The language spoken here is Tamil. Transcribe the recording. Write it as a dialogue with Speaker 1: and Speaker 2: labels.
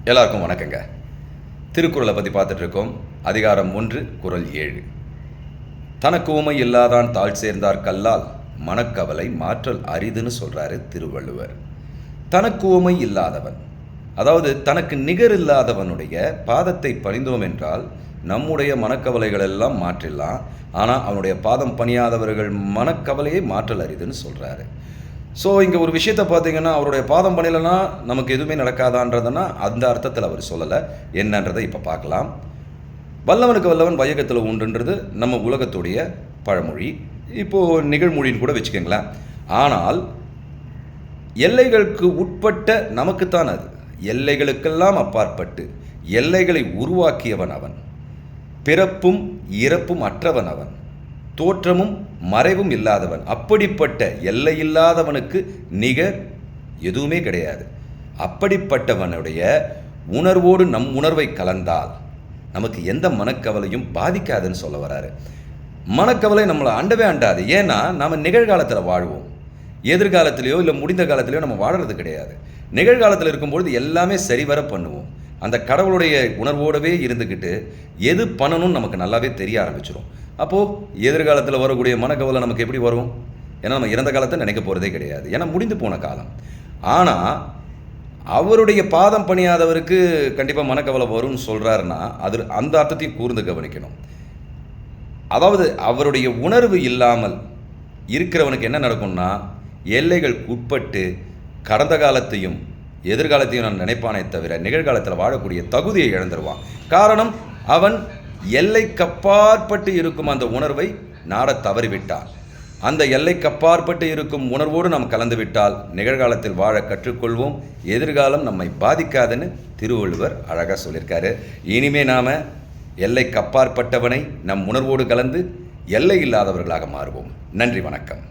Speaker 1: எல்லாருக்கும் வணக்கங்க. திருக்குறளை பற்றி பார்த்துட்டு இருக்கோம். அதிகாரம் 1 குறள் 7. தனக்கு உமை இல்லாதான் தாழ் சேர்ந்தார் கல்லால் மனக்கவலை மாற்றல் அரிதுன்னு சொல்கிறாரு திருவள்ளுவர். தனக்கு உமை இல்லாதவன், அதாவது தனக்கு நிகர் இல்லாதவனுடைய பாதத்தை பணிந்தோம் என்றால் நம்முடைய மனக்கவலைகள் எல்லாம் மாற்றிடலாம். ஆனால் அவனுடைய பாதம் பணியாதவர்கள் மனக்கவலையை மாற்றல் அரிதுன்னு சொல்கிறாரு. ஸோ இங்கே ஒரு விஷயத்தை பார்த்தீங்கன்னா, அவருடைய பாதம் பணியலைன்னா நமக்கு எதுவுமே நடக்காதான்றதுன்னா அந்த அர்த்தத்தில் அவர் சொல்லலை. என்னன்றதை இப்போ பார்க்கலாம். வல்லவனுக்கு வல்லவன் வையகத்தில் உண்டுன்றது நம்ம உலகத்துடைய பழமொழி. இப்போது நிகழ்மொழின்னு கூட வச்சுக்கோங்களேன். ஆனால் எல்லைகளுக்கு உட்பட்ட நமக்குத்தான் அது. எல்லைகளுக்கெல்லாம் அப்பாற்பட்டு எல்லைகளை உருவாக்கியவன் அவன். பிறப்பும் இறப்பும் அற்றவன் அவன். தோற்றமும் மறைவும் இல்லாதவன். அப்படிப்பட்ட எல்லை இல்லாதவனுக்கு நிகர் எதுவுமே கிடையாது. அப்படிப்பட்டவனுடைய உணர்வோடு நம் உணர்வை கலந்தால் நமக்கு எந்த மனக்கவலையும் பாதிக்காதுன்னு சொல்ல வராரு. மனக்கவலை நம்மளை அண்டவே அண்டாது. ஏன்னா நாம் நிகழ்காலத்தில் வாழ்வோம். எதிர்காலத்திலையோ இல்லை முடிந்த காலத்திலையோ நம்ம வாழறது கிடையாது. நிகழ்காலத்தில் இருக்கும்பொழுது எல்லாமே சரிவர பண்ணுவோம். அந்த கடவுளுடைய உணர்வோடவே இருந்துக்கிட்டு எது பண்ணணும்னு நமக்கு நல்லாவே தெரிய ஆரம்பிச்சிடும். அப்போது எதிர்காலத்தில் வரக்கூடிய மனக்கவலை நமக்கு எப்படி வரும்? ஏன்னா நம்ம இறந்த காலத்தை நினைக்க போகிறதே கிடையாது. ஏன்னா முடிந்து போன காலம். ஆனால் அவருடைய பாதம் பணியாதவருக்கு கண்டிப்பாக மனக்கவலை வரும்னு சொல்கிறாருன்னா அது அந்த அர்த்தத்தையும் கூர்ந்து கவனிக்கணும். அதாவது அவருடைய உணர்வு இல்லாமல் இருக்கிறவனுக்கு என்ன நடக்கும்னா, எல்லைகள் உட்பட்டு கடந்த காலத்தையும் எதிர்காலத்தையும் நான் நினைப்பானே தவிர நிகழ்காலத்தில் வாழக்கூடிய தகுதியை இழந்துருவான். காரணம், அவன் எல்லைக்கப்பாற்பட்டு இருக்கும் அந்த உணர்வை நாட தவறிவிட்டான். அந்த எல்லைக்கப்பாற்பட்டு இருக்கும் உணர்வோடு நாம் கலந்துவிட்டால் நிகழ்காலத்தில் வாழ கற்றுக்கொள்வோம். எதிர்காலம் நம்மை பாதிக்காதுன்னு திருவள்ளுவர் அழகாக சொல்லியிருக்காரு. இனிமே நாம் எல்லைக்கப்பாற்பட்டவனை நம் உணர்வோடு கலந்து எல்லை இல்லாதவர்களாக மாறுவோம். நன்றி, வணக்கம்.